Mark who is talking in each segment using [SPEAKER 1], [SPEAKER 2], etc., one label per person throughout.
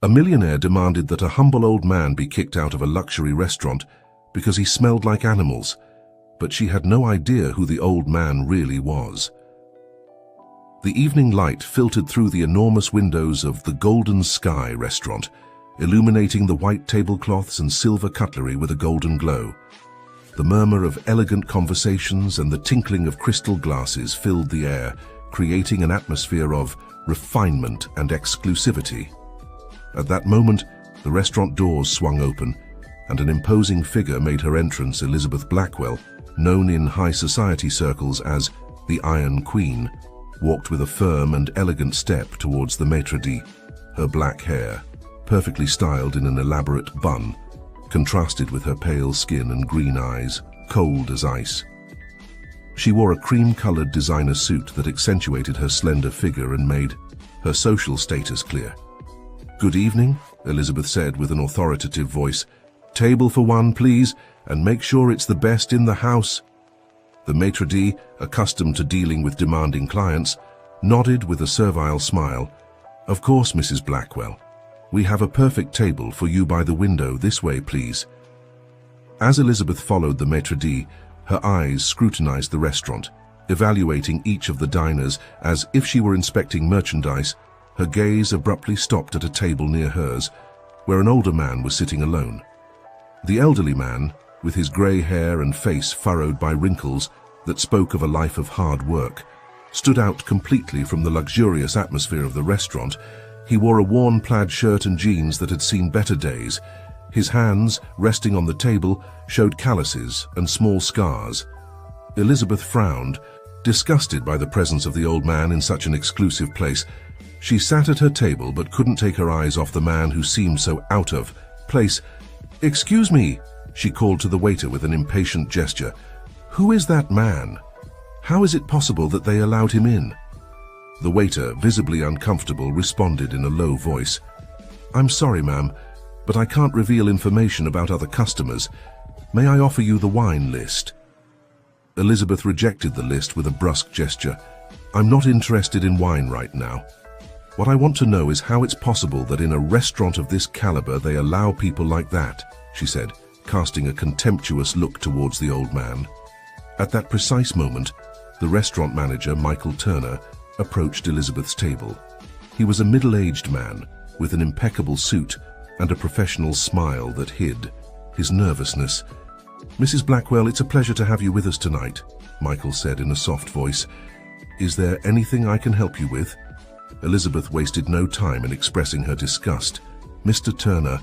[SPEAKER 1] A millionaire demanded that a humble old man be kicked out of a luxury restaurant because he smelled like animals, but she had no idea who the old man really was. The evening light filtered through the enormous windows of the Golden Sky restaurant, illuminating the white tablecloths and silver cutlery with a golden glow. The murmur of elegant conversations and the tinkling of crystal glasses filled the air, creating an atmosphere of refinement and exclusivity. At that moment, the restaurant doors swung open, and an imposing figure made her entrance. Elizabeth Blackwell, known in high society circles as the Iron Queen, walked with a firm and elegant step towards the maitre d'. Her black hair, perfectly styled in an elaborate bun, contrasted with her pale skin and green eyes, cold as ice. She wore a cream-colored designer suit that accentuated her slender figure and made her social status clear. "Good evening," Elizabeth said with an authoritative voice. "Table for one, please, and make sure it's the best in the house." The maitre d', accustomed to dealing with demanding clients, nodded with a servile smile. "Of course, Mrs. Blackwell. We have a perfect table for you by the window. This way, please." As Elizabeth followed the maitre d', her eyes scrutinized the restaurant, evaluating each of the diners as if she were inspecting merchandise. Her gaze abruptly stopped at a table near hers, where an older man was sitting alone. The elderly man, with his grey hair and face furrowed by wrinkles that spoke of a life of hard work, stood out completely from the luxurious atmosphere of the restaurant. He wore a worn plaid shirt and jeans that had seen better days. His hands, resting on the table, showed calluses and small scars. Elizabeth frowned, disgusted by the presence of the old man in such an exclusive place. She sat at her table but couldn't take her eyes off the man who seemed so out of place. "Excuse me," she called to the waiter with an impatient gesture. "Who is that man? How is it possible that they allowed him in?" The waiter, visibly uncomfortable, responded in a low voice. "I'm sorry, ma'am, but I can't reveal information about other customers. May I offer you the wine list?" Elizabeth rejected the list with a brusque gesture. "I'm not interested in wine right now. What I want to know is how it's possible that in a restaurant of this caliber they allow people like that," she said, casting a contemptuous look towards the old man. At that precise moment, the restaurant manager, Michael Turner, approached Elizabeth's table. He was a middle-aged man with an impeccable suit and a professional smile that hid his nervousness. "Mrs. Blackwell, it's a pleasure to have you with us tonight," Michael said in a soft voice. "Is there anything I can help you with?" Elizabeth wasted no time in expressing her disgust. "Mr. Turner,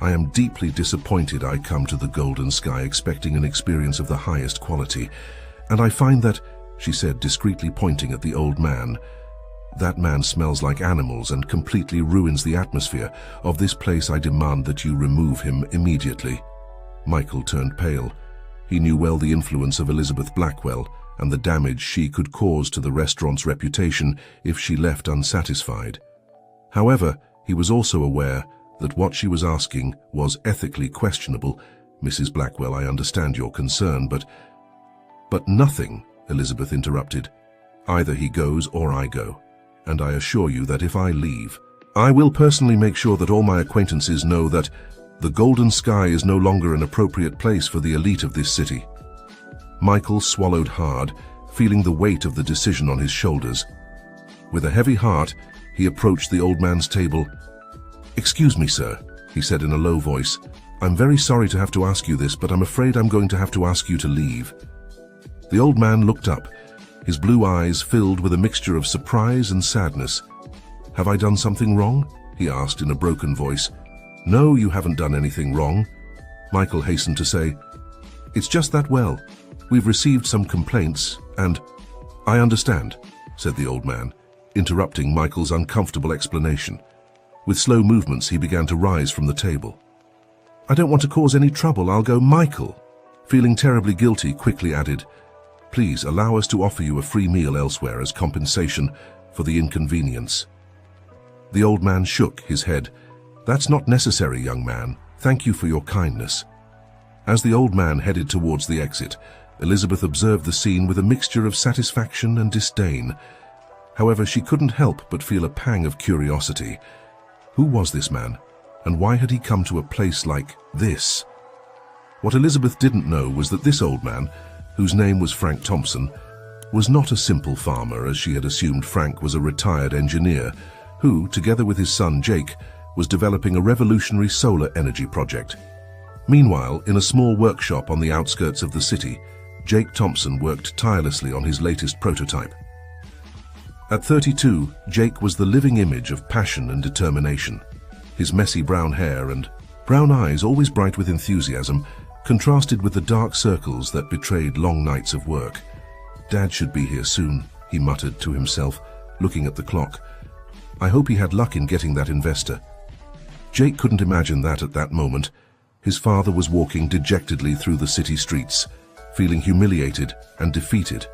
[SPEAKER 1] I am deeply disappointed. I come to the Golden Sky expecting an experience of the highest quality, and I find that," she said, discreetly pointing at the old man, "that man smells like animals and completely ruins the atmosphere of this place. I demand that you remove him immediately." Michael turned pale. He knew well the influence of Elizabeth Blackwell and the damage she could cause to the restaurant's reputation if she left unsatisfied. However, he was also aware that what she was asking was ethically questionable. "Mrs. Blackwell, I understand your concern, but nothing," Elizabeth interrupted. "Either he goes or I go, and I assure you that if I leave, I will personally make sure that all my acquaintances know that the Golden Sky is no longer an appropriate place for the elite of this city." Michael swallowed hard, feeling the weight of the decision on his shoulders. With a heavy heart, he approached the old man's table. "Excuse me, sir," he said in a low voice. "I'm very sorry to have to ask you this, but I'm afraid I'm going to have to ask you to leave." The old man looked up, his blue eyes filled with a mixture of surprise and sadness. "Have I done something wrong?" he asked in a broken voice. "No, you haven't done anything wrong," Michael hastened to say. "It's just that, well, we've received some complaints, and—" "I understand," said the old man, interrupting Michael's uncomfortable explanation. With slow movements, he began to rise from the table. "I don't want to cause any trouble. I'll go." Michael, feeling terribly guilty, quickly added, "Please allow us to offer you a free meal elsewhere as compensation for the inconvenience." The old man shook his head. "That's not necessary, young man. Thank you for your kindness." As the old man headed towards the exit, Elizabeth observed the scene with a mixture of satisfaction and disdain. However, she couldn't help but feel a pang of curiosity. Who was this man, and why had he come to a place like this? What Elizabeth didn't know was that this old man, whose name was Frank Thompson, was not a simple farmer, as she had assumed. Frank was a retired engineer who, together with his son Jake, was developing a revolutionary solar energy project. Meanwhile, in a small workshop on the outskirts of the city, Jake Thompson worked tirelessly on his latest prototype. At 32, Jake was the living image of passion and determination. His messy brown hair and brown eyes, always bright with enthusiasm, contrasted with the dark circles that betrayed long nights of work. "Dad should be here soon," he muttered to himself, looking at the clock. "I hope he had luck in getting that investor." Jake couldn't imagine that at that moment, his father was walking dejectedly through the city streets, feeling humiliated and defeated.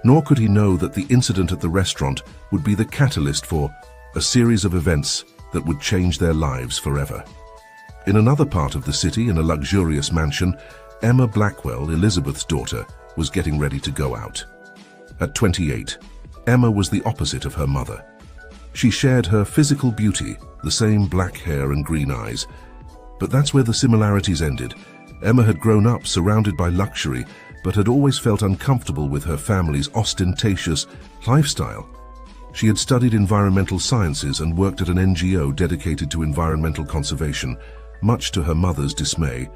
[SPEAKER 1] Nor could he know that the incident at the restaurant would be the catalyst for a series of events that would change their lives forever. In another part of the city, in a luxurious mansion, Emma Blackwell, Elizabeth's daughter, was getting ready to go out. At 28, Emma was the opposite of her mother. She shared her physical beauty, the same black hair and green eyes. But that's where the similarities ended. Emma had grown up surrounded by luxury, but had always felt uncomfortable with her family's ostentatious lifestyle. She had studied environmental sciences and worked at an NGO dedicated to environmental conservation. Much to her mother's dismay,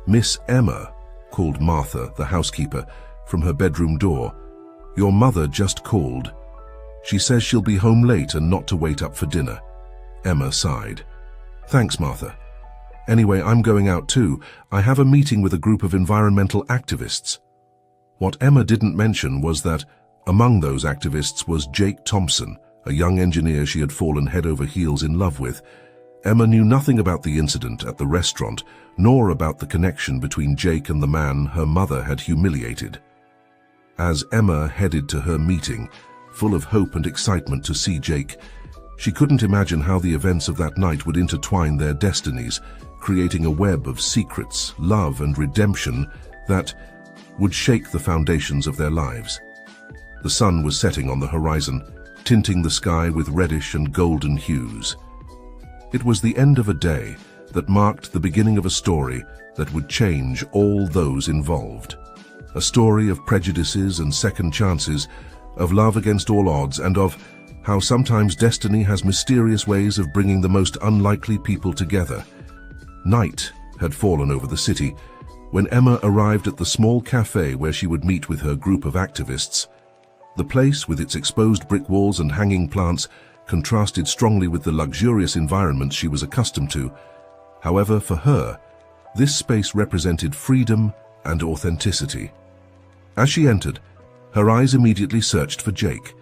[SPEAKER 1] Miss Emma called Martha, the housekeeper, from her bedroom door. "Your mother just called. She says she'll be home late and not to wait up for dinner." Emma sighed. "Thanks, Martha. Anyway, I'm going out too. I have a meeting with a group of environmental activists." What Emma didn't mention was that among those activists was Jake Thompson, a young engineer she had fallen head over heels in love with. Emma knew nothing about the incident at the restaurant, nor about the connection between Jake and the man her mother had humiliated. As Emma headed to her meeting, full of hope and excitement to see Jake, she couldn't imagine how the events of that night would intertwine their destinies, creating a web of secrets, love, and redemption that would shake the foundations of their lives. The sun was setting on the horizon, tinting the sky with reddish and golden hues. It was the end of a day that marked the beginning of a story that would change all those involved. A story of prejudices and second chances, of love against all odds, and of how sometimes destiny has mysterious ways of bringing the most unlikely people together. Night had fallen over the city when Emma arrived at the small cafe where she would meet with her group of activists. The place, with its exposed brick walls and hanging plants, contrasted strongly with the luxurious environment she was accustomed to. However, for her, this space represented freedom and authenticity. As she entered, her eyes immediately searched for Jake.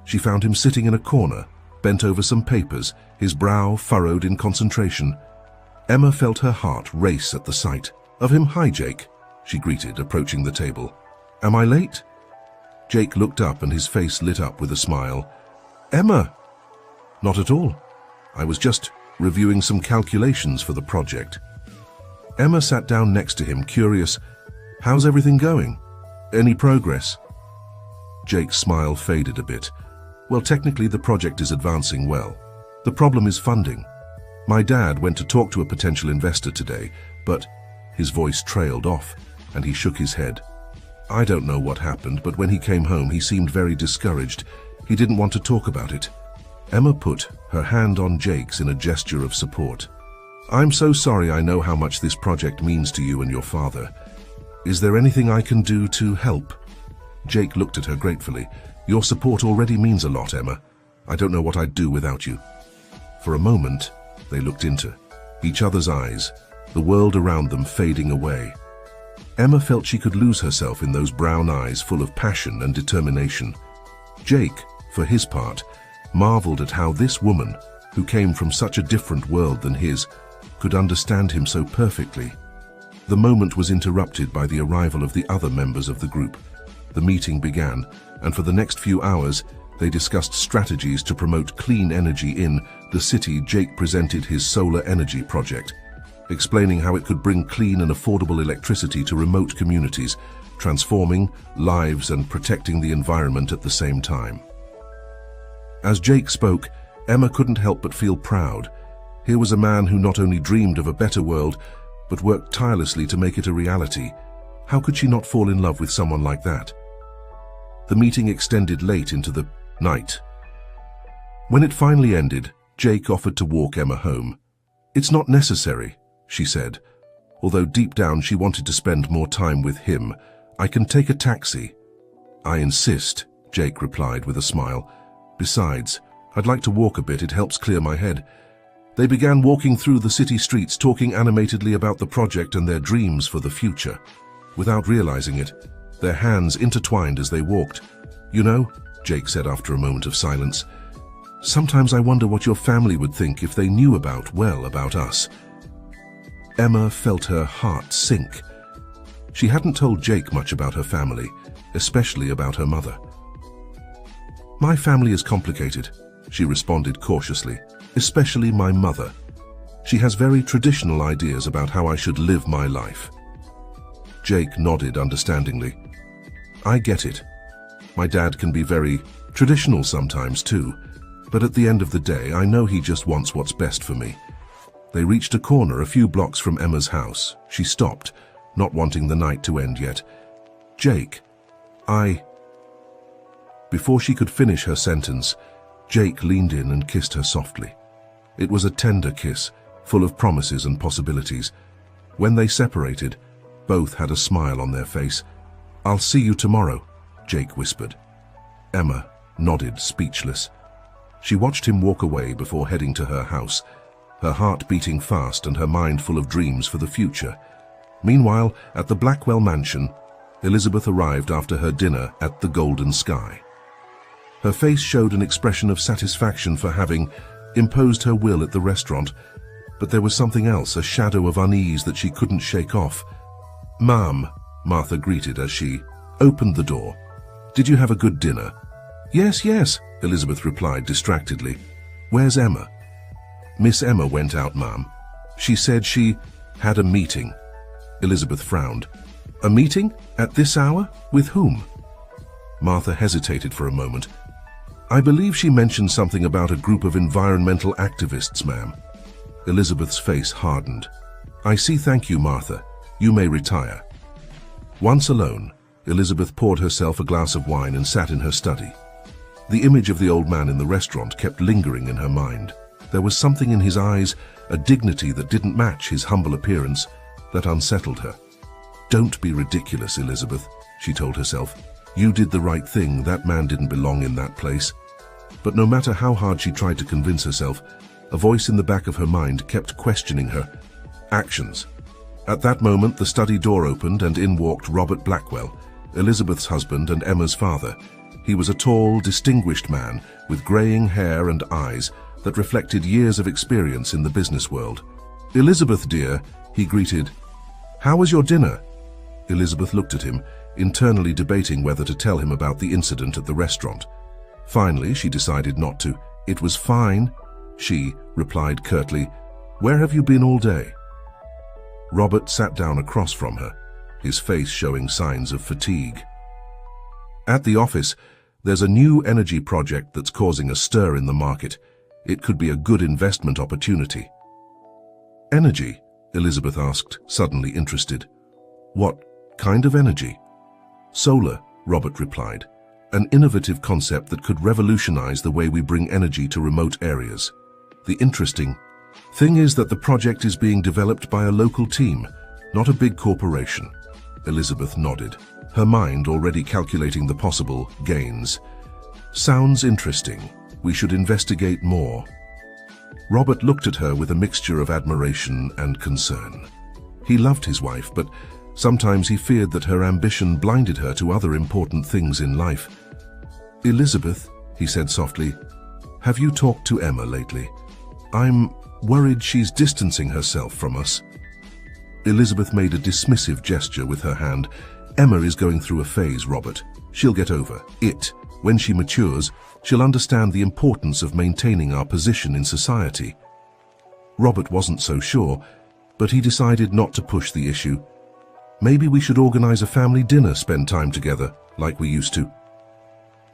[SPEAKER 1] She found him sitting in a corner, bent over some papers, his brow furrowed in concentration. Emma felt her heart race at the sight of him. "Hi, Jake," she greeted, approaching the table. "Am I late?" Jake looked up and his face lit up with a smile. "Emma!" "Not at all. I was just reviewing some calculations for the project." Emma sat down next to him, curious. "How's everything going? Any progress?" Jake's smile faded a bit. "Well, technically the project is advancing well. The problem is funding. My dad went to talk to a potential investor today, but..." His voice trailed off, and he shook his head. "I don't know what happened, but when he came home he seemed very discouraged. He didn't want to talk about it." Emma put her hand on Jake's in a gesture of support. "I'm so sorry. I know how much this project means to you and your father. Is there anything I can do to help?" Jake looked at her gratefully. "Your support already means a lot, Emma. I don't know what I'd do without you." For a moment, they looked into each other's eyes, the world around them fading away. Emma felt she could lose herself in those brown eyes full of passion and determination. Jake, for his part, marveled at how this woman, who came from such a different world than his, could understand him so perfectly. The moment was interrupted by the arrival of the other members of the group. The meeting began, and for the next few hours, they discussed strategies to promote clean energy in the city. Jake presented his solar energy project, explaining how it could bring clean and affordable electricity to remote communities, transforming lives and protecting the environment at the same time. As Jake spoke, Emma couldn't help but feel proud. Here was a man who not only dreamed of a better world, but worked tirelessly to make it a reality. How could she not fall in love with someone like that? The meeting extended late into the night. When it finally ended, Jake offered to walk Emma home. "It's not necessary," she said, although deep down she wanted to spend more time with him. "I can take a taxi." "I insist," Jake replied with a smile. "Besides, I'd like to walk a bit, it helps clear my head." They began walking through the city streets, talking animatedly about the project and their dreams for the future. Without realizing it, their hands intertwined as they walked. "You know," Jake said after a moment of silence, "sometimes I wonder what your family would think if they knew about us." Emma felt her heart sink. She hadn't told Jake much about her family, especially about her mother. "My family is complicated," she responded cautiously, "especially my mother. She has very traditional ideas about how I should live my life." Jake nodded understandingly. "I get it. My dad can be very traditional sometimes too, but at the end of the day, I know he just wants what's best for me." They reached a corner a few blocks from Emma's house. She stopped, not wanting the night to end yet. "Jake, Before she could finish her sentence, Jake leaned in and kissed her softly. It was a tender kiss, full of promises and possibilities. When they separated, both had a smile on their face. "I'll see you tomorrow," Jake whispered. Emma nodded, speechless. She watched him walk away before heading to her house, her heart beating fast and her mind full of dreams for the future. Meanwhile, at the Blackwell mansion, Elizabeth arrived after her dinner at the Golden Sky. Her face showed an expression of satisfaction for having imposed her will at the restaurant, but there was something else, a shadow of unease that she couldn't shake off. "Ma'am," Martha greeted as she opened the door. "Did you have a good dinner?" Yes, Elizabeth replied distractedly. "Where's Emma?" "Miss Emma went out, ma'am. She said she had a meeting." Elizabeth frowned. "A meeting? At this hour? With whom?" Martha hesitated for a moment. "I believe she mentioned something about a group of environmental activists, ma'am." Elizabeth's face hardened. "I see, thank you, Martha. You may retire." Once alone, Elizabeth poured herself a glass of wine and sat in her study. The image of the old man in the restaurant kept lingering in her mind. There was something in his eyes, a dignity that didn't match his humble appearance, that unsettled her. "Don't be ridiculous, Elizabeth," she told herself. "You did the right thing. That man didn't belong in that place." But no matter how hard she tried to convince herself, a voice in the back of her mind kept questioning her actions. At that moment, the study door opened and in walked Robert Blackwell, Elizabeth's husband and Emma's father. He was a tall, distinguished man with graying hair and eyes that reflected years of experience in the business world. "Elizabeth, dear," he greeted. "How was your dinner?" Elizabeth looked at him, internally debating whether to tell him about the incident at the restaurant. Finally, she decided not to. "It was fine," she replied curtly. "Where have you been all day?" Robert sat down across from her, his face showing signs of fatigue. "At the office, there's a new energy project that's causing a stir in the market. It could be a good investment opportunity." "Energy?" Elizabeth asked, suddenly interested. "What kind of energy?" "Solar," Robert replied. "An innovative concept that could revolutionize the way we bring energy to remote areas. The interesting thing is that the project is being developed by a local team, not a big corporation." Elizabeth nodded, her mind already calculating the possible gains. "Sounds interesting. We should investigate more." Robert looked at her with a mixture of admiration and concern. He loved his wife, but sometimes he feared that her ambition blinded her to other important things in life. "Elizabeth," he said softly, "have you talked to Emma lately? I'm worried she's distancing herself from us." Elizabeth made a dismissive gesture with her hand. "Emma is going through a phase, Robert. She'll get over it. When she matures, she'll understand the importance of maintaining our position in society." Robert wasn't so sure, but he decided not to push the issue. "Maybe we should organize a family dinner, spend time together, like we used to."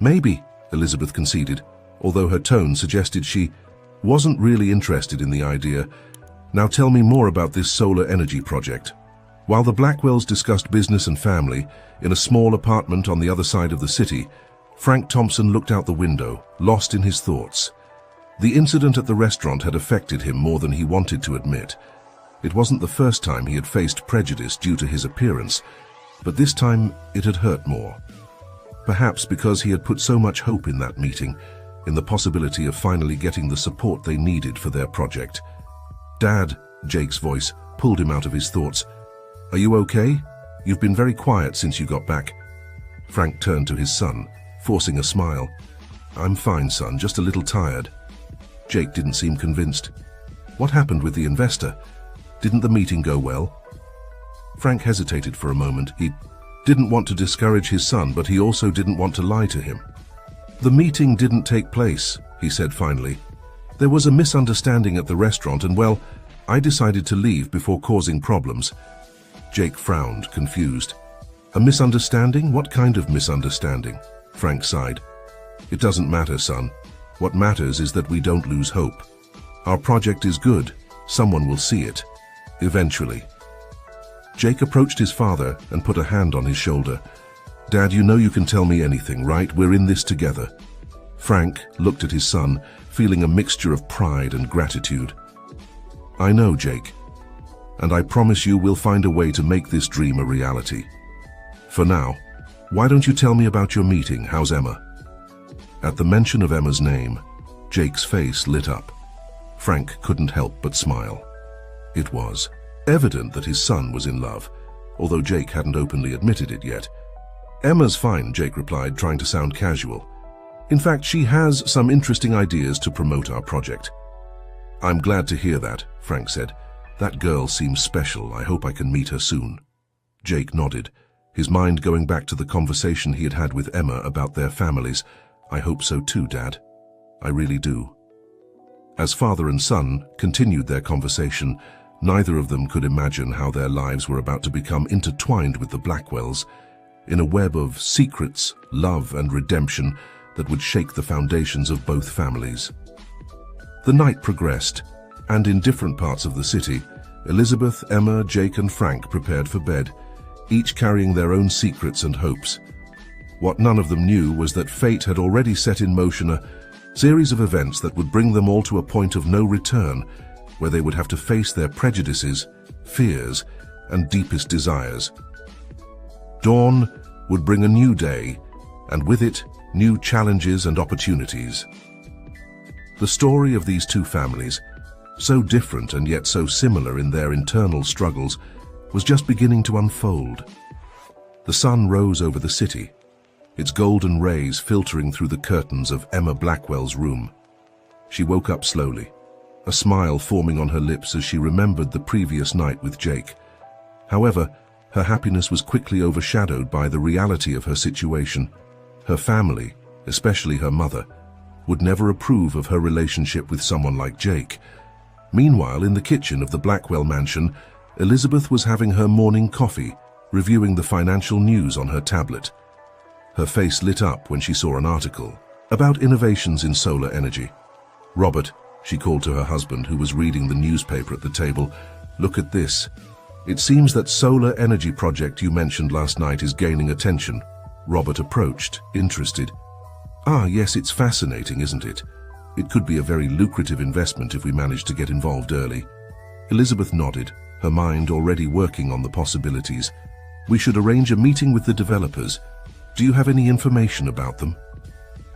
[SPEAKER 1] "Maybe," Elizabeth conceded, although her tone suggested she wasn't really interested in the idea. Now tell me more about this solar energy project. While the Blackwells discussed business and family in a small apartment on the other side of the city, Frank Thompson looked out the window, lost in his thoughts. The incident at the restaurant had affected him more than he wanted to admit. It wasn't the first time he had faced prejudice due to his appearance, but this time it had hurt more. Perhaps because he had put so much hope in that meeting, in the possibility of finally getting the support they needed for their project. "Dad," Jake's voice pulled him out of his thoughts. "Are you okay? You've been very quiet since you got back." Frank turned to his son, forcing a smile. "I'm fine, son, just a little tired." Jake didn't seem convinced. "What happened with the investor? Didn't the meeting go well?" Frank hesitated for a moment. He didn't want to discourage his son, but he also didn't want to lie to him. "The meeting didn't take place," he said finally. "There was a misunderstanding at the restaurant and, well, I decided to leave before causing problems." Jake frowned, confused. "A misunderstanding? What kind of misunderstanding?" Frank sighed. "It doesn't matter, son. What matters is that we don't lose hope. Our project is good. Someone will see it. Eventually." Jake approached his father and put a hand on his shoulder. "Dad, you know you can tell me anything, right? We're in this together." Frank looked at his son, feeling a mixture of pride and gratitude. "I know, Jake. And I promise you we'll find a way to make this dream a reality. For now, why don't you tell me about your meeting? How's Emma?" At the mention of Emma's name, Jake's face lit up. Frank couldn't help but smile. It was evident that his son was in love, although Jake hadn't openly admitted it yet. "Emma's fine," Jake replied, trying to sound casual. "In fact, she has some interesting ideas to promote our project." "I'm glad to hear that," Frank said. "That girl seems special. I hope I can meet her soon." Jake nodded, his mind going back to the conversation he had had with Emma about their families. "I hope so too, Dad. I really do." As father and son continued their conversation, neither of them could imagine how their lives were about to become intertwined with the Blackwells, in a web of secrets, love, and redemption that would shake the foundations of both families. The night progressed, and in different parts of the city, Elizabeth, Emma, Jake, and Frank prepared for bed, each carrying their own secrets and hopes. What none of them knew was that fate had already set in motion a series of events that would bring them all to a point of no return, where they would have to face their prejudices, fears, and deepest desires. Dawn would bring a new day, and with it, new challenges and opportunities. The story of these two families, so different and yet so similar in their internal struggles, was just beginning to unfold. The sun rose over the city, its golden rays filtering through the curtains of Emma Blackwell's room. She woke up slowly, a smile forming on her lips as she remembered the previous night with Jake. However, her happiness was quickly overshadowed by the reality of her situation. Her family, especially her mother, would never approve of her relationship with someone like Jake. Meanwhile, in the kitchen of the Blackwell mansion, Elizabeth was having her morning coffee, reviewing the financial news on her tablet. Her face lit up when she saw an article about innovations in solar energy. "Robert," she called to her husband, who was reading the newspaper at the table, "look at this. It seems that solar energy project you mentioned last night is gaining attention." Robert approached, interested. "Ah, yes, it's fascinating, isn't it? It could be a very lucrative investment if we manage to get involved early." Elizabeth nodded, her mind already working on the possibilities. "We should arrange a meeting with the developers. Do you have any information about them?"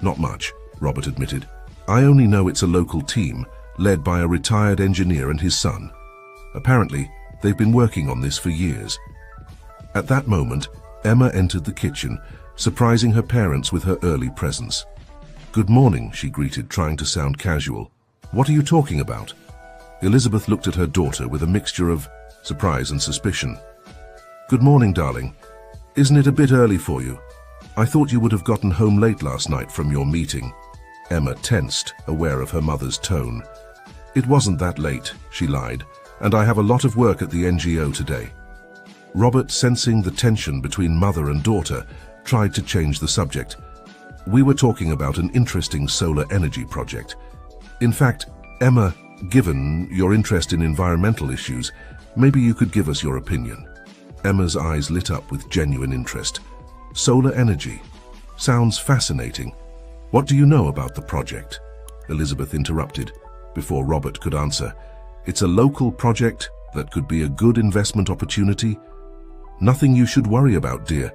[SPEAKER 1] "Not much," Robert admitted. "I only know it's a local team, led by a retired engineer and his son. Apparently, they've been working on this for years." At that moment, Emma entered the kitchen, surprising her parents with her early presence. "Good morning," she greeted, trying to sound casual. "What are you talking about?" Elizabeth looked at her daughter with a mixture of surprise and suspicion. "Good morning, darling. Isn't it a bit early for you? I thought you would have gotten home late last night from your meeting." Emma tensed, aware of her mother's tone. "It wasn't that late," she lied, "and I have a lot of work at the NGO today." Robert, sensing the tension between mother and daughter, tried to change the subject. We were talking about an interesting solar energy project. In fact, Emma, given your interest in environmental issues, maybe you could give us your opinion." Emma's eyes lit up with genuine interest. "Solar energy? Sounds fascinating. What do you know about the project?" Elizabeth interrupted before Robert could answer. "It's a local project that could be a good investment opportunity. Nothing you should worry about, dear.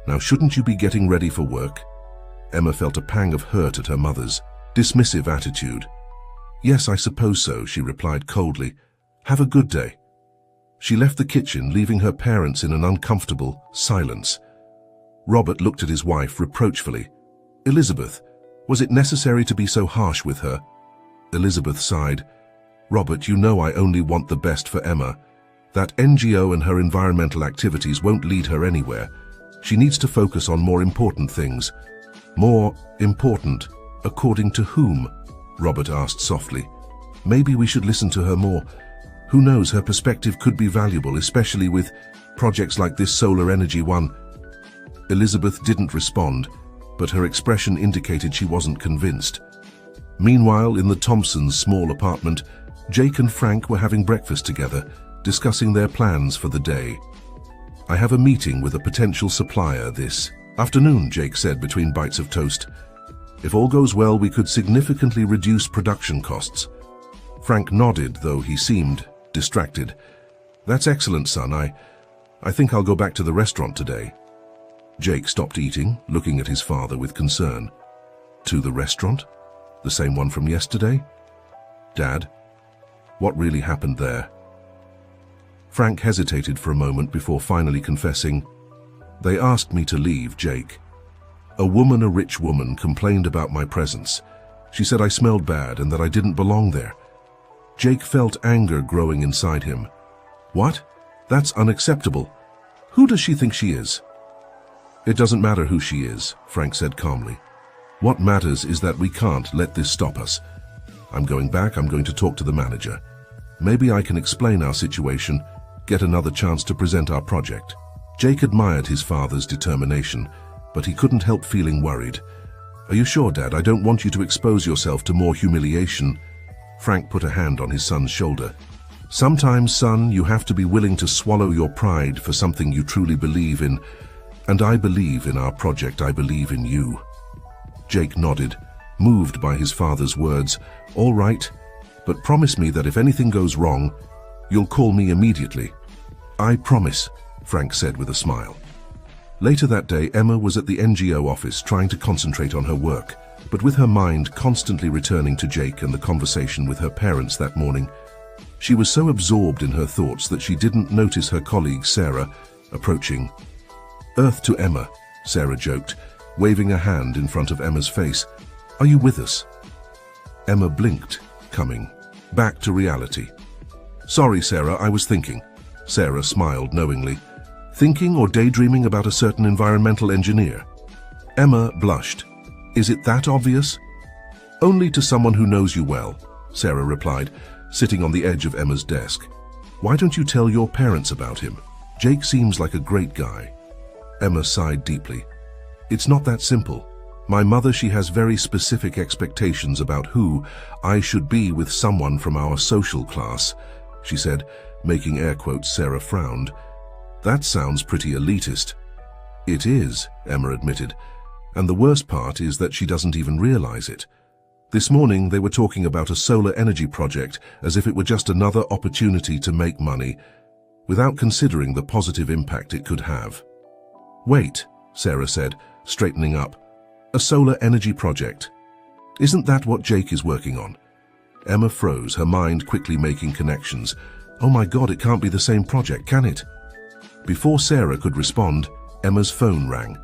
[SPEAKER 1] Now, shouldn't you be getting ready for work?" Emma felt a pang of hurt at her mother's dismissive attitude. "Yes, I suppose so," she replied coldly. "Have a good day." She left the kitchen, leaving her parents in an uncomfortable silence. Robert looked at his wife reproachfully. "Elizabeth, was it necessary to be so harsh with her?" Elizabeth sighed. "Robert, you know I only want the best for Emma. That NGO and her environmental activities won't lead her anywhere. She needs to focus on more important things." "More important? According to whom?" Robert asked softly. "Maybe we should listen to her more. Who knows, her perspective could be valuable, especially with projects like this solar energy one." Elizabeth didn't respond, but her expression indicated she wasn't convinced. Meanwhile, in the Thompsons' small apartment, Jake and Frank were having breakfast together, discussing their plans for the day. "I have a meeting with a potential supplier this afternoon," Jake said between bites of toast. "If all goes well, we could significantly reduce production costs." Frank nodded, though he seemed distracted. "That's excellent, son. I think I'll go back to the restaurant today." Jake stopped eating, looking at his father with concern. "To the restaurant? The same one from yesterday? Dad, what really happened there?" Frank hesitated for a moment before finally confessing, "They asked me to leave, Jake. A rich woman, complained about my presence. She said I smelled bad and that I didn't belong there." Jake felt anger growing inside him. "What? That's unacceptable. Who does she think she is?" "It doesn't matter who she is," Frank said calmly. "What matters is that we can't let this stop us. I'm going back. I'm going to talk to the manager. Maybe I can explain our situation, get another chance to present our project." Jake admired his father's determination, but he couldn't help feeling worried. "Are you sure, Dad? I don't want you to expose yourself to more humiliation." Frank put a hand on his son's shoulder. "Sometimes, son, you have to be willing to swallow your pride for something you truly believe in. And I believe in our project. I believe in you." Jake nodded, moved by his father's words. "All right, but promise me that if anything goes wrong, you'll call me immediately." "I promise," Frank said with a smile. Later that day, Emma was at the NGO office trying to concentrate on her work, but with her mind constantly returning to Jake and the conversation with her parents that morning. She was so absorbed in her thoughts that she didn't notice her colleague Sarah approaching. "Earth to Emma," Sarah joked, waving a hand in front of Emma's face. "Are you with us?" Emma blinked, coming back to reality. "Sorry, Sarah, I was thinking." Sarah smiled knowingly. "Thinking or daydreaming about a certain environmental engineer?" Emma blushed. "Is it that obvious?" "Only to someone who knows you well," Sarah replied, sitting on the edge of Emma's desk. "Why don't you tell your parents about him? Jake seems like a great guy." Emma sighed deeply. "It's not that simple. My mother, she has very specific expectations about who I should be with someone from our social class," she said, making air quotes. Sarah frowned. "That sounds pretty elitist." "It is," Emma admitted, "and the worst part is that she doesn't even realize it. This morning they were talking about a solar energy project as if it were just another opportunity to make money, without considering the positive impact it could have." "Wait," Sarah said, straightening up. "A solar energy project? Isn't that what Jake is working on?" Emma froze, her mind quickly making connections. "Oh my God, it can't be the same project, can it?" Before Sarah could respond, Emma's phone rang.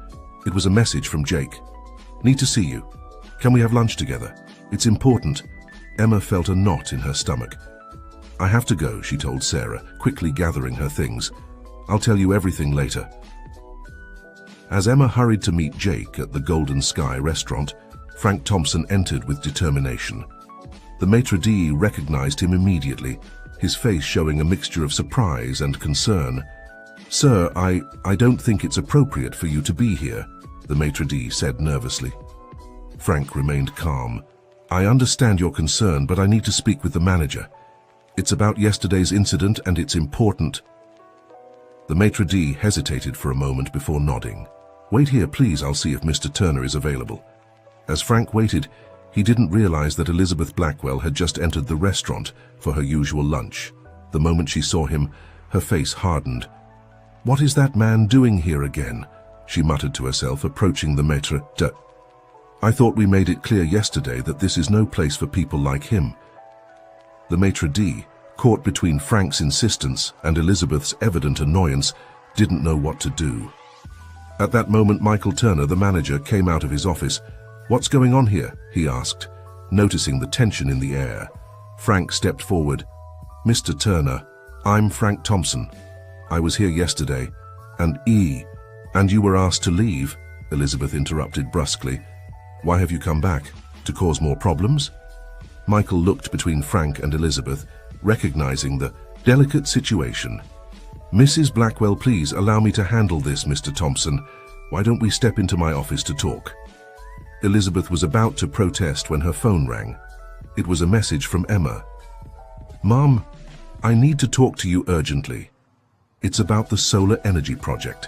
[SPEAKER 1] It was a message from Jake. "Need to see you. Can we have lunch together? It's important." Emma felt a knot in her stomach. "I have to go," she told Sarah, quickly gathering her things. "I'll tell you everything later." As Emma hurried to meet Jake at the Golden Sky restaurant, Frank Thompson entered with determination. The maitre d' recognized him immediately, his face showing a mixture of surprise and concern. "Sir, I don't think it's appropriate for you to be here," the maitre d' said nervously. Frank remained calm. "I understand your concern, but I need to speak with the manager. It's about yesterday's incident and it's important." The maitre d' hesitated for a moment before nodding. "Wait here, please. I'll see if Mr. Turner is available." As Frank waited, he didn't realize that Elizabeth Blackwell had just entered the restaurant for her usual lunch. The moment she saw him, her face hardened. "What is that man doing here again?" she muttered to herself, approaching the maitre d'. "I thought we made it clear yesterday that this is no place for people like him." The maitre d', caught between Frank's insistence and Elizabeth's evident annoyance, didn't know what to do. At that moment, Michael Turner, the manager, came out of his office. "What's going on here?" he asked, noticing the tension in the air. Frank stepped forward. "Mr. Turner, I'm Frank Thompson. I was here yesterday, and you were asked to leave," Elizabeth interrupted brusquely. "Why have you come back? To cause more problems?" Michael looked between Frank and Elizabeth, recognizing the delicate situation. "Mrs. Blackwell, please allow me to handle this, Mr. Thompson. Why don't we step into my office to talk?" Elizabeth was about to protest when her phone rang. It was a message from Emma. "Mom, I need to talk to you urgently. It's about the solar energy project."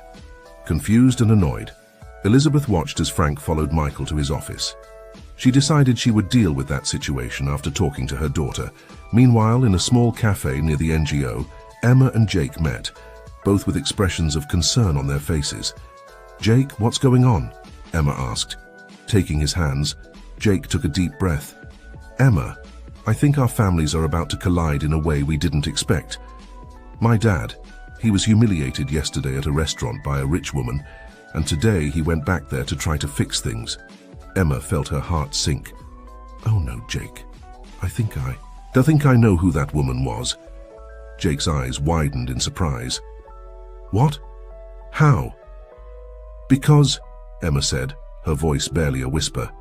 [SPEAKER 1] Confused and annoyed, Elizabeth watched as Frank followed Michael to his office. She decided she would deal with that situation after talking to her daughter. Meanwhile, in a small cafe near the NGO, Emma and Jake met, both with expressions of concern on their faces. "Jake, what's going on?" Emma asked. Taking his hands, Jake took a deep breath. "Emma, I think our families are about to collide in a way we didn't expect. My dad, he was humiliated yesterday at a restaurant by a rich woman, and today he went back there to try to fix things." Emma felt her heart sink. "Oh no, Jake. I think I know who that woman was." Jake's eyes widened in surprise. "What? How?" "Because," Emma said, her voice barely a whisper,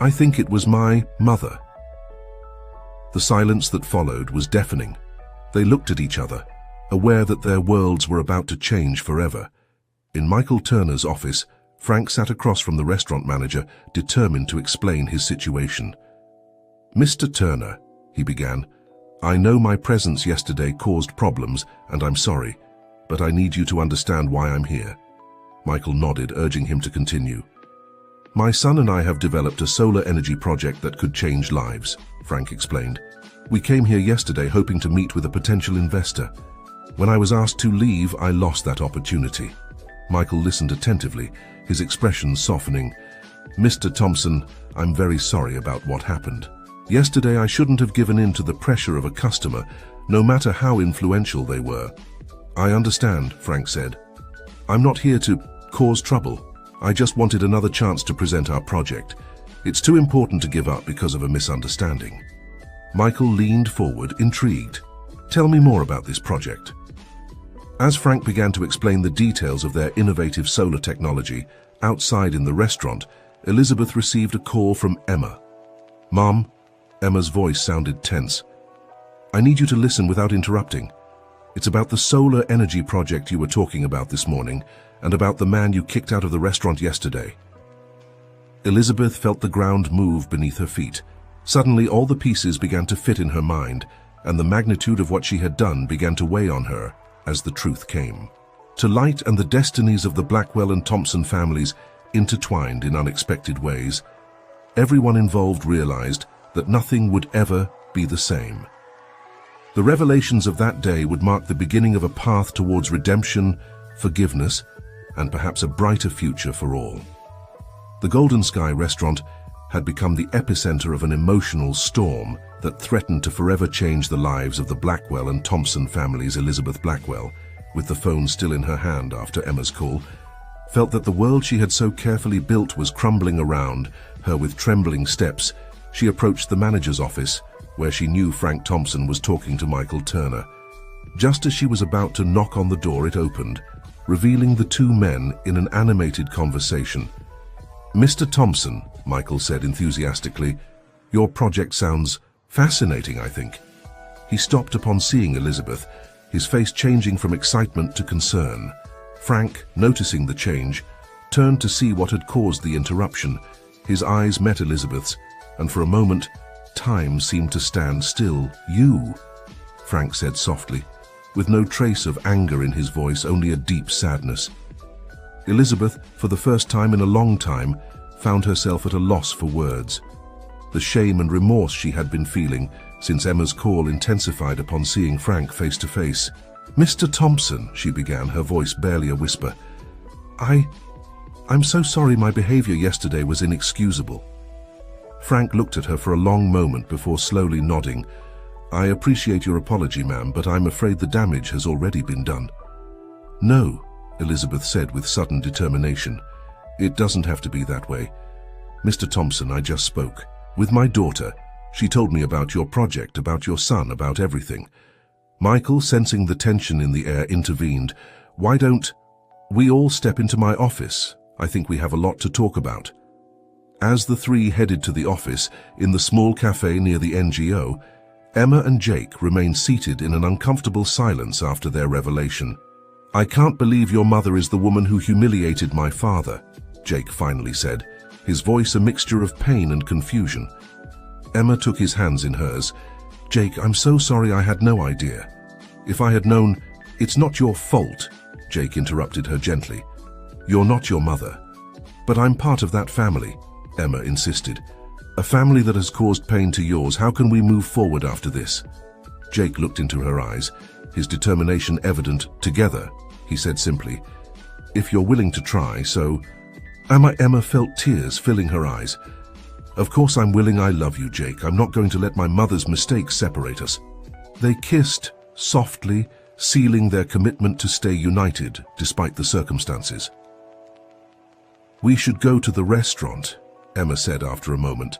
[SPEAKER 1] "I think it was my mother." The silence that followed was deafening. They looked at each other, aware that their worlds were about to change forever. In Michael Turner's office, Frank sat across from the restaurant manager, determined to explain his situation. "Mr. Turner," he began, "I know my presence yesterday caused problems, and I'm sorry, but I need you to understand why I'm here." Michael nodded, urging him to continue. "My son and I have developed a solar energy project that could change lives," Frank explained. "We came here yesterday hoping to meet with a potential investor. When I was asked to leave, I lost that opportunity." Michael listened attentively, his expression softening. "Mr. Thompson, I'm very sorry about what happened. Yesterday I shouldn't have given in to the pressure of a customer, no matter how influential they were." "I understand," Frank said. "I'm not here to cause trouble. I just wanted another chance to present our project. It's too important to give up because of a misunderstanding." Michael leaned forward, intrigued. "Tell me more about this project." As Frank began to explain the details of their innovative solar technology, outside in the restaurant, Elizabeth received a call from Emma. "Mom," Emma's voice sounded tense, "I need you to listen without interrupting. It's about the solar energy project you were talking about this morning, and about the man you kicked out of the restaurant yesterday." Elizabeth felt the ground move beneath her feet. Suddenly, all the pieces began to fit in her mind, and the magnitude of what she had done began to weigh on her as the truth came. To light and the destinies of the Blackwell and Thompson families intertwined in unexpected ways. Everyone involved realized that nothing would ever be the same. The revelations of that day would mark the beginning of a path towards redemption, forgiveness, and perhaps a brighter future for all. The Golden Sky restaurant had become the epicenter of an emotional storm that threatened to forever change the lives of the Blackwell and Thompson families. Elizabeth Blackwell, with the phone still in her hand after Emma's call, felt that the world she had so carefully built was crumbling around her. With trembling steps, she approached the manager's office, where she knew Frank Thompson was talking to Michael Turner. Just as she was about to knock on the door, it opened, revealing the two men in an animated conversation. "Mr. Thompson," Michael said enthusiastically, "your project sounds fascinating, I think." He stopped upon seeing Elizabeth, his face changing from excitement to concern. Frank, noticing the change, turned to see what had caused the interruption. His eyes met Elizabeth's, and for a moment, time seemed to stand still. "You," Frank said softly, with no trace of anger in his voice, only a deep sadness. Elizabeth, for the first time in a long time, found herself at a loss for words. The shame and remorse she had been feeling since Emma's call intensified upon seeing Frank face to face. "Mr. Thompson," she began, her voice barely a whisper. I'm so sorry my behavior yesterday was inexcusable." Frank looked at her for a long moment before slowly nodding. "I appreciate your apology, ma'am, but I'm afraid the damage has already been done." "No," Elizabeth said with sudden determination. "It doesn't have to be that way. Mr. Thompson, I just spoke with my daughter. She told me about your project, about your son, about everything." Michael, sensing the tension in the air, intervened. "Why don't we all step into my office? I think we have a lot to talk about." As the three headed to the office, in the small cafe near the NGO, Emma and Jake remained seated in an uncomfortable silence after their revelation. "I can't believe your mother is the woman who humiliated my father," Jake finally said, his voice a mixture of pain and confusion. Emma took his hands in hers. "Jake, I'm so sorry, I had no idea. If I had known..." "It's not your fault," Jake interrupted her gently. "You're not your mother." "But I'm part of that family," Emma insisted. "A family that has caused pain to yours. How can we move forward after this?" Jake looked into her eyes, his determination evident. "Together," he said simply. "If you're willing to try, so..." Emma felt tears filling her eyes. "Of course I'm willing. I love you, Jake. I'm not going to let my mother's mistakes separate us." They kissed softly, sealing their commitment to stay united despite the circumstances. "We should go to the restaurant," Emma said after a moment.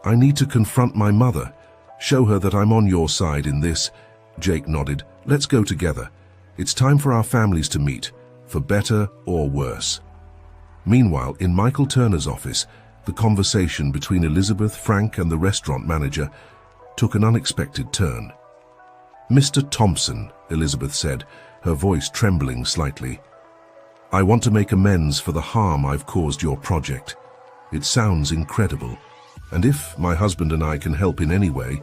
[SPEAKER 1] "I need to confront my mother, show her that I'm on your side in this." Jake nodded. "Let's go together. It's time for our families to meet, for better or worse." Meanwhile, in Michael Turner's office, the conversation between Elizabeth, Frank, and the restaurant manager took an unexpected turn. "Mr. Thompson," Elizabeth said, her voice trembling slightly, "I want to make amends for the harm I've caused your project. It sounds incredible, and if my husband and I can help in any way..."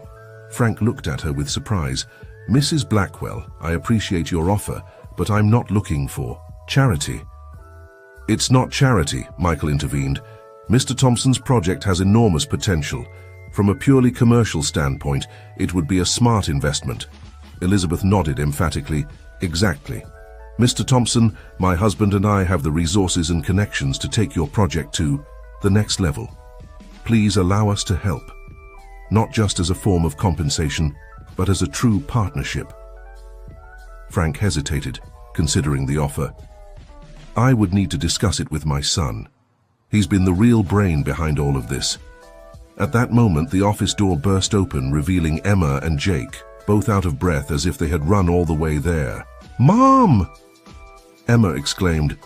[SPEAKER 1] Frank looked at her with surprise. "Mrs. Blackwell, I appreciate your offer, but I'm not looking for charity." "It's not charity," Michael intervened. "Mr. Thompson's project has enormous potential. From a purely commercial standpoint, it would be a smart investment." Elizabeth nodded emphatically. "Exactly. Mr. Thompson, my husband and I have the resources and connections to take your project to the next level. Please allow us to help, not just as a form of compensation, but as a true partnership." Frank hesitated, considering the offer. "I would need to discuss it with my son. He's been the real brain behind all of this." At that moment, the office door burst open, revealing Emma and Jake, both out of breath as if they had run all the way there. "Mom!" Emma exclaimed.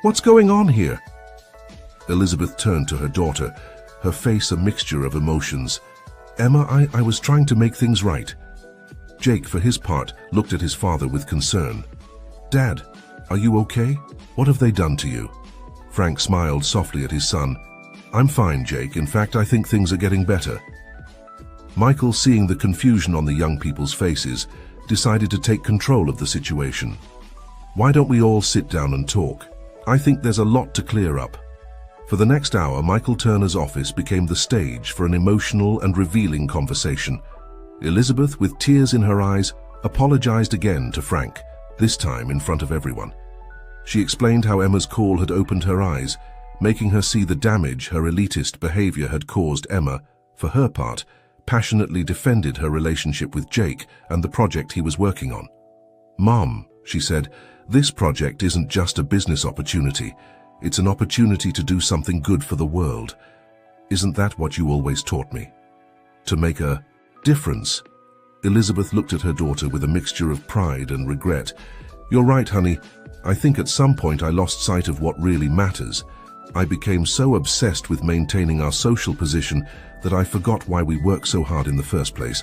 [SPEAKER 1] "What's going on here?" Elizabeth turned to her daughter, her face a mixture of emotions. "Emma, I was trying to make things right." Jake, for his part, looked at his father with concern. "Dad, are you okay? What have they done to you?" Frank smiled softly at his son. "I'm fine, Jake. In fact, I think things are getting better." Michael, seeing the confusion on the young people's faces, decided to take control of the situation. "Why don't we all sit down and talk? I think there's a lot to clear up." For the next hour, Michael Turner's office became the stage for an emotional and revealing conversation. Elizabeth, with tears in her eyes, apologized again to Frank, this time in front of everyone. She explained how Emma's call had opened her eyes, making her see the damage her elitist behavior had caused. Emma, for her part, passionately defended her relationship with Jake and the project he was working on. "Mom," she said, "this project isn't just a business opportunity. It's an opportunity to do something good for the world. Isn't that what you always taught me? To make a difference?" Elizabeth looked at her daughter with a mixture of pride and regret. "You're right, honey. I think at some point I lost sight of what really matters. I became so obsessed with maintaining our social position that I forgot why we work so hard in the first place."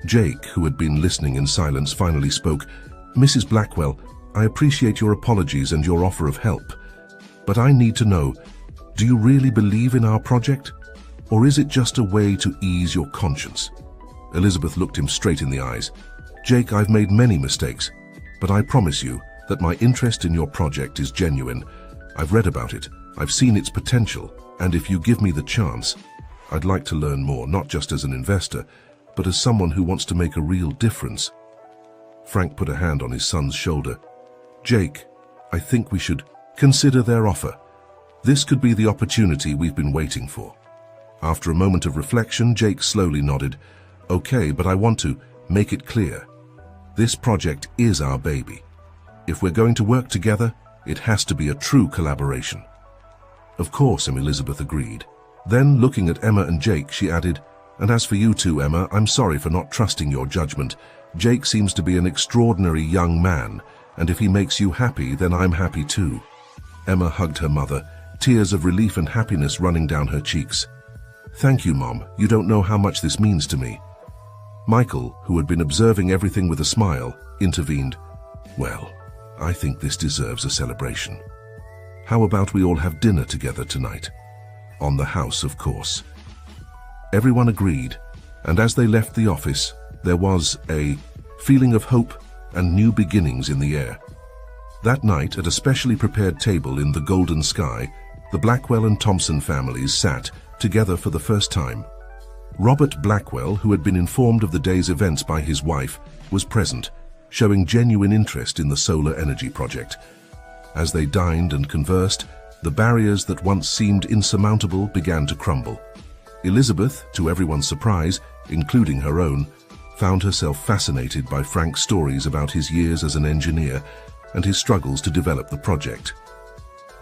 [SPEAKER 1] Jake, who had been listening in silence, finally spoke. "Mrs. Blackwell, I appreciate your apologies and your offer of help. But I need to know, Do you really believe in our project? Or is it just a way to ease your conscience? Elizabeth looked him straight in the eyes. Jake, I've made many mistakes, but I promise you that my interest in your project is genuine. I've read about it, I've seen its potential, and if you give me the chance, I'd like to learn more, not just as an investor, but as someone who wants to make a real difference. Frank put a hand on his son's shoulder. Jake, I think we should consider their offer. This could be the opportunity we've been waiting for. After a moment of reflection, Jake slowly nodded. Okay, but I want to make it clear. This project is our baby. If we're going to work together, it has to be a true collaboration. Of course, Elizabeth agreed. Then, looking at Emma and Jake, she added, and as for you two, Emma, I'm sorry for not trusting your judgment. Jake seems to be an extraordinary young man, and if he makes you happy, then I'm happy too. Emma hugged her mother, tears of relief and happiness running down her cheeks. Thank you, Mom. You don't know how much this means to me. Michael, who had been observing everything with a smile, intervened. Well, I think this deserves a celebration. How about we all have dinner together tonight? On the house, of course. Everyone agreed, and as they left the office, there was a feeling of hope and new beginnings in the air. That night, at a specially prepared table in the Golden Sky, the Blackwell and Thompson families sat together for the first time. Robert Blackwell, who had been informed of the day's events by his wife, was present, showing genuine interest in the solar energy project. As they dined and conversed, the barriers that once seemed insurmountable began to crumble. Elizabeth, to everyone's surprise, including her own, found herself fascinated by Frank's stories about his years as an engineer and his struggles to develop the project.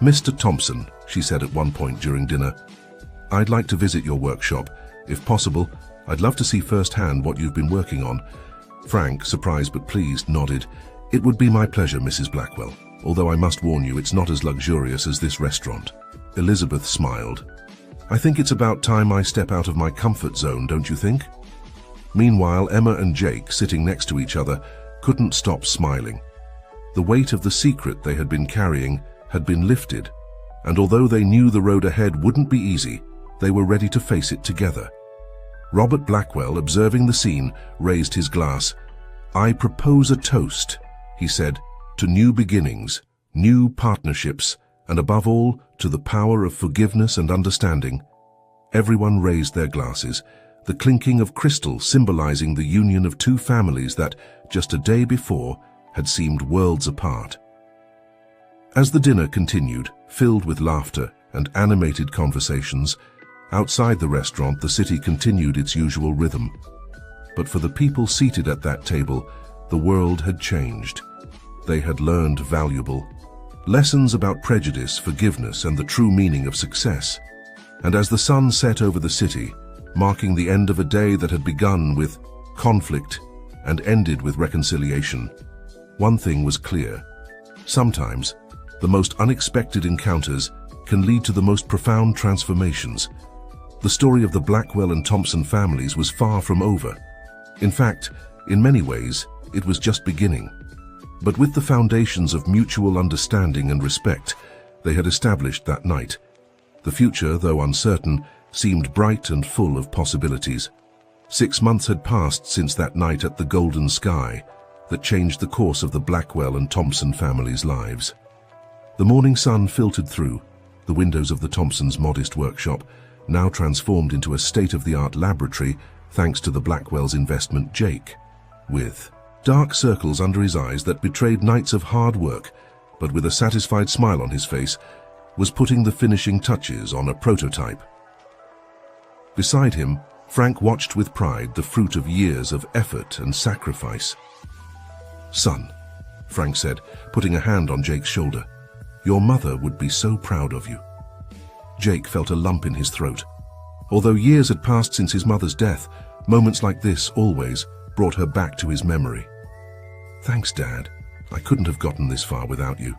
[SPEAKER 1] Mr. Thompson, she said at one point during dinner, I'd like to visit your workshop. If possible, I'd love to see firsthand what you've been working on. Frank, surprised but pleased, nodded. It would be my pleasure, Mrs. Blackwell, although I must warn you it's not as luxurious as this restaurant. Elizabeth smiled. I think it's about time I step out of my comfort zone, don't you think? Meanwhile, Emma and Jake, sitting next to each other, couldn't stop smiling. The weight of the secret they had been carrying had been lifted, and although they knew the road ahead wouldn't be easy, they were ready to face it together. Robert Blackwell, observing the scene, raised his glass. I propose a toast, he said, to new beginnings, new partnerships, and above all, to the power of forgiveness and understanding. Everyone raised their glasses, the clinking of crystal symbolizing the union of two families that, just a day before, had seemed worlds apart. As the dinner continued, filled with laughter and animated conversations, outside the restaurant the city continued its usual rhythm. But for the people seated at that table, the world had changed. They had learned valuable lessons about prejudice, forgiveness, and the true meaning of success. And as the sun set over the city, marking the end of a day that had begun with conflict and ended with reconciliation, one thing was clear. Sometimes, the most unexpected encounters can lead to the most profound transformations. The story of the Blackwell and Thompson families was far from over. In fact, in many ways, it was just beginning. But with the foundations of mutual understanding and respect they had established that night, the future, though uncertain, seemed bright and full of possibilities. 6 months had passed since that night at the Golden Sky that changed the course of the Blackwell and Thompson families' lives. The morning sun filtered through the windows of the Thompsons' modest workshop, now transformed into a state-of-the-art laboratory thanks to the Blackwell's investment Jake, with dark circles under his eyes that betrayed nights of hard work, but with a satisfied smile on his face, was putting the finishing touches on a prototype. Beside him, Frank watched with pride the fruit of years of effort and sacrifice. Son, Frank said, putting a hand on Jake's shoulder, your mother would be so proud of you. Jake felt a lump in his throat. Although years had passed since his mother's death, moments like this always brought her back to his memory. Thanks, Dad. I couldn't have gotten this far without you.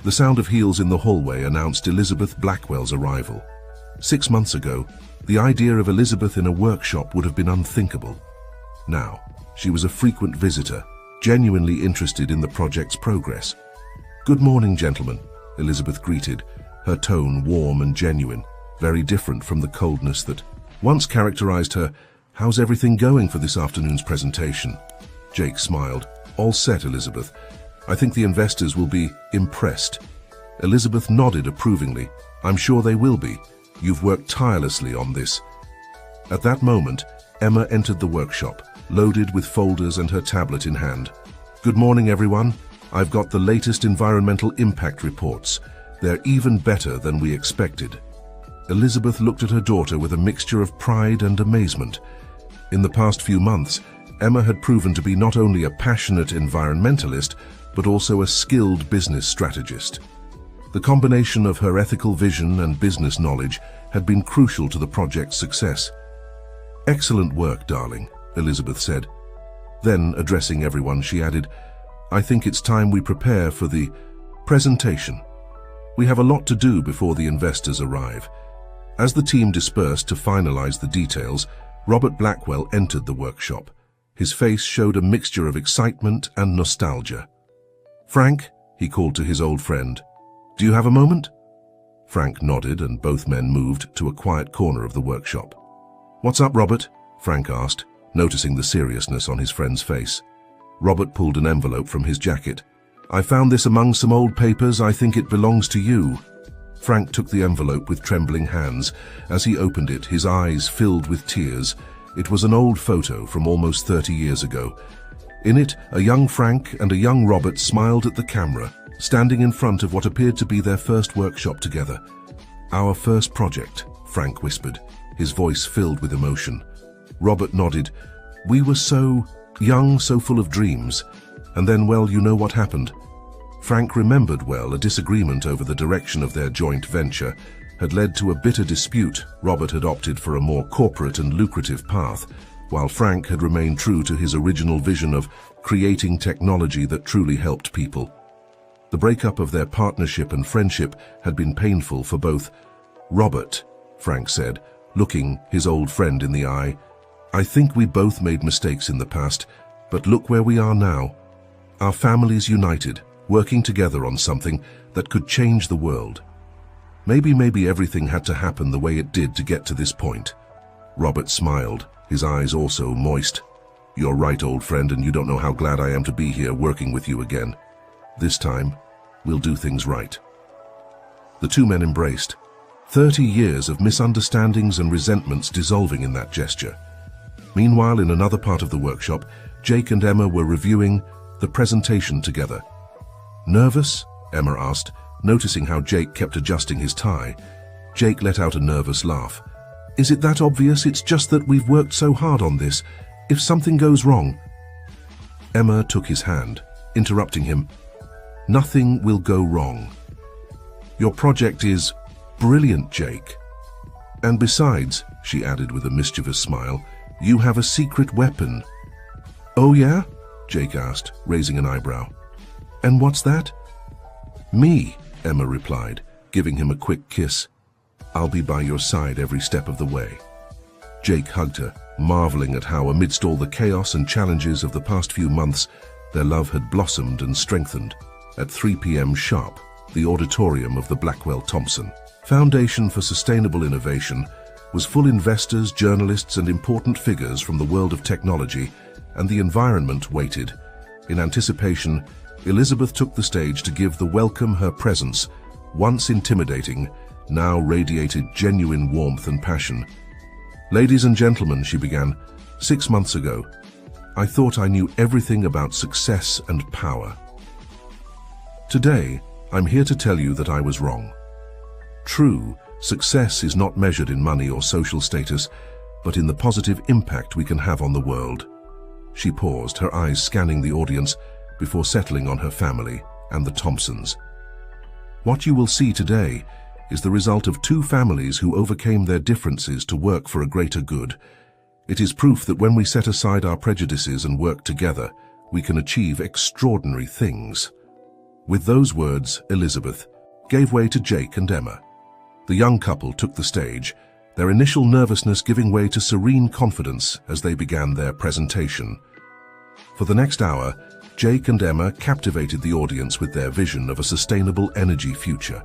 [SPEAKER 1] The sound of heels in the hallway announced Elizabeth Blackwell's arrival. 6 months ago, the idea of Elizabeth in a workshop would have been unthinkable. Now, she was a frequent visitor, genuinely interested in the project's progress. Good morning, gentlemen, Elizabeth greeted, her tone warm and genuine, very different from the coldness that once characterized her. "How's everything going for this afternoon's presentation?" Jake smiled. "All set, Elizabeth. I think the investors will be impressed." Elizabeth nodded approvingly. "I'm sure they will be. You've worked tirelessly on this." At that moment, Emma entered the workshop, loaded with folders and her tablet in hand. "Good morning, everyone. I've got the latest environmental impact reports. They're even better than we expected." Elizabeth looked at her daughter with a mixture of pride and amazement. In the past few months, Emma had proven to be not only a passionate environmentalist, but also a skilled business strategist. The combination of her ethical vision and business knowledge had been crucial to the project's success. "Excellent work, darling," Elizabeth said. Then, addressing everyone, she added, "I think it's time we prepare for the presentation. We have a lot to do before the investors arrive." As the team dispersed to finalize the details, Robert Blackwell entered the workshop. His face showed a mixture of excitement and nostalgia. "Frank," he called to his old friend, "do you have a moment?" Frank nodded, and both men moved to a quiet corner of the workshop. "What's up, Robert?" Frank asked, noticing the seriousness on his friend's face. Robert pulled an envelope from his jacket. "I found this among some old papers. I think it belongs to you." Frank took the envelope with trembling hands. As he opened it, his eyes filled with tears. It was an old photo from almost 30 years ago. In it, a young Frank and a young Robert smiled at the camera, standing in front of what appeared to be their first workshop together. "Our first project," Frank whispered, his voice filled with emotion. Robert nodded. "We were so young, so full of dreams. And then, well, you know what happened." Frank remembered well a disagreement over the direction of their joint venture had led to a bitter dispute. Robert had opted for a more corporate and lucrative path, while Frank had remained true to his original vision of creating technology that truly helped people. The breakup of their partnership and friendship had been painful for both. "Robert," Frank said, looking his old friend in the eye, "I think we both made mistakes in the past, but look where we are now. Our families united, working together on something that could change the world. Maybe everything had to happen the way it did to get to this point." Robert smiled, his eyes also moist. "You're right, old friend, and you don't know how glad I am to be here working with you again. This time, we'll do things right." The two men embraced, 30 years of misunderstandings and resentments dissolving in that gesture. Meanwhile, in another part of the workshop, Jake and Emma were reviewing the presentation together. "Nervous?" Emma asked, noticing how Jake kept adjusting his tie. Jake let out a nervous laugh. "Is it that obvious? It's just that we've worked so hard on this. If something goes wrong..." Emma took his hand, interrupting him. "Nothing will go wrong. Your project is brilliant, Jake. And besides," she added with a mischievous smile, "you have a secret weapon." "Oh yeah?" Jake asked, raising an eyebrow. "And what's that?" "Me," Emma replied, giving him a quick kiss. "I'll be by your side every step of the way." Jake hugged her, marveling at how, amidst all the chaos and challenges of the past few months, their love had blossomed and strengthened. At 3 p.m. sharp, the auditorium of the Blackwell Thompson Foundation for Sustainable Innovation was full. Investors, journalists, and important figures from the world of technology and the environment waited. In anticipation, Elizabeth took the stage to give the welcome. Her presence, once intimidating, now radiated genuine warmth and passion. "Ladies and gentlemen," she began, "6 months ago, I thought I knew everything about success and power. Today, I'm here to tell you that I was wrong. True, success is not measured in money or social status, but in the positive impact we can have on the world." She paused, her eyes scanning the audience before settling on her family and the Thompsons. "What you will see today is the result of 2 families who overcame their differences to work for a greater good. It is proof that when we set aside our prejudices and work together, we can achieve extraordinary things." With those words, Elizabeth gave way to Jake and Emma. The young couple took the stage, their initial nervousness giving way to serene confidence as they began their presentation. For the next hour, Jake and Emma captivated the audience with their vision of a sustainable energy future.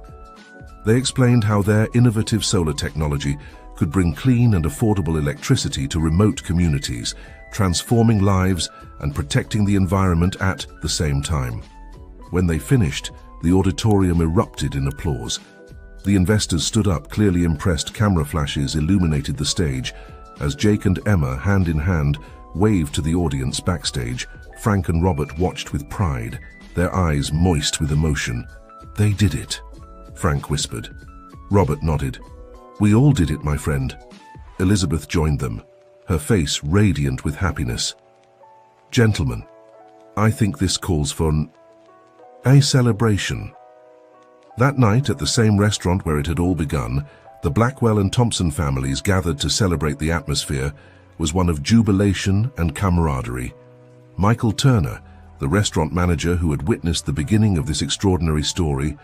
[SPEAKER 1] They explained how their innovative solar technology could bring clean and affordable electricity to remote communities, transforming lives and protecting the environment at the same time. When they finished, the auditorium erupted in applause. The investors stood up, clearly impressed. Camera flashes illuminated the stage as Jake and Emma, hand in hand, waved to the audience backstage. Frank and Robert watched with pride, their eyes moist with emotion. "They did it," Frank whispered. Robert nodded. "We all did it, my friend." Elizabeth joined them, her face radiant with happiness. "Gentlemen, I think this calls for a celebration." That night, at the same restaurant where it had all begun, the Blackwell and Thompson families gathered to celebrate. The atmosphere was one of jubilation and camaraderie. Michael Turner, the restaurant manager who had witnessed the beginning of this extraordinary story,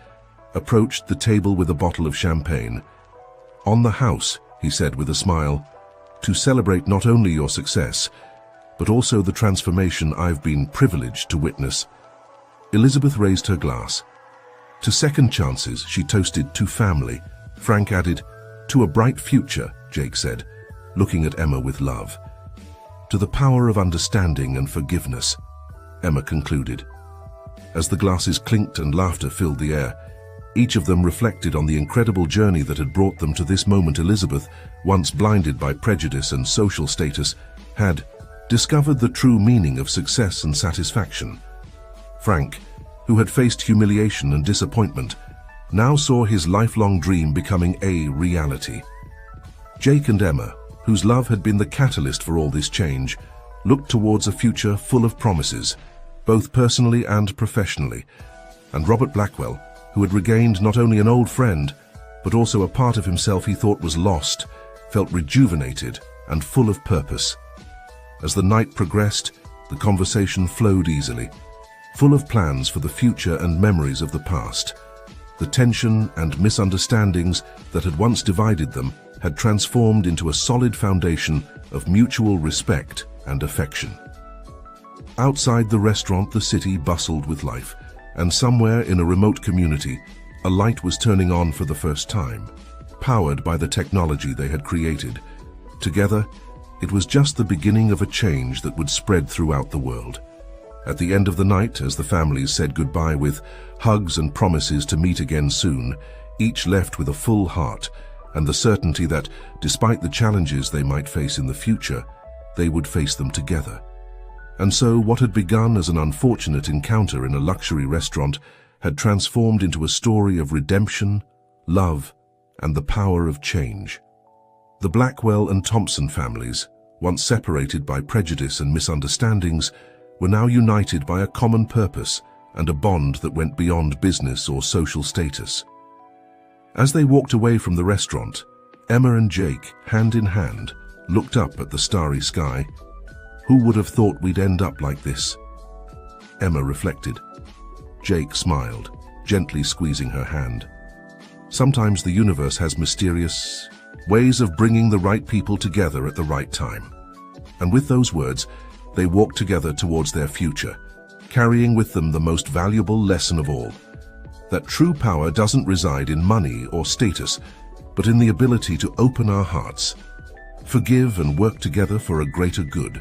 [SPEAKER 1] approached the table with a bottle of champagne. "On the house," he said with a smile, "to celebrate not only your success, but also the transformation I've been privileged to witness." Elizabeth raised her glass. "To second chances," she toasted. "To family." Frank added, "To a bright future," Jake said, looking at Emma with love. "To the power of understanding and forgiveness," Emma concluded. As the glasses clinked and laughter filled the air, each of them reflected on the incredible journey that had brought them to this moment. Elizabeth, once blinded by prejudice and social status, had discovered the true meaning of success and satisfaction. Frank, who had faced humiliation and disappointment, now saw his lifelong dream becoming a reality. Jake and Emma, whose love had been the catalyst for all this change, looked towards a future full of promises, both personally and professionally. And Robert Blackwell, who had regained not only an old friend, but also a part of himself he thought was lost, felt rejuvenated and full of purpose. As the night progressed, the conversation flowed easily, full of plans for the future and memories of the past. The tension and misunderstandings that had once divided them had transformed into a solid foundation of mutual respect and affection. Outside the restaurant, the city bustled with life, and somewhere in a remote community, a light was turning on for the first time, powered by the technology they had created. Together, it was just the beginning of a change that would spread throughout the world. At the end of the night, as the families said goodbye with hugs and promises to meet again soon, each left with a full heart and the certainty that, despite the challenges they might face in the future, they would face them together. And so what had begun as an unfortunate encounter in a luxury restaurant had transformed into a story of redemption, love, and the power of change. The Blackwell and Thompson families, once separated by prejudice and misunderstandings, were now united by a common purpose and a bond that went beyond business or social status. As they walked away from the restaurant, Emma and Jake, hand in hand, looked up at the starry sky. "Who would have thought we'd end up like this?" Emma reflected. Jake smiled, gently squeezing her hand. "Sometimes the universe has mysterious ways of bringing the right people together at the right time." And with those words, they walked together towards their future, carrying with them the most valuable lesson of all, that true power doesn't reside in money or status, but in the ability to open our hearts, forgive and work together for a greater good.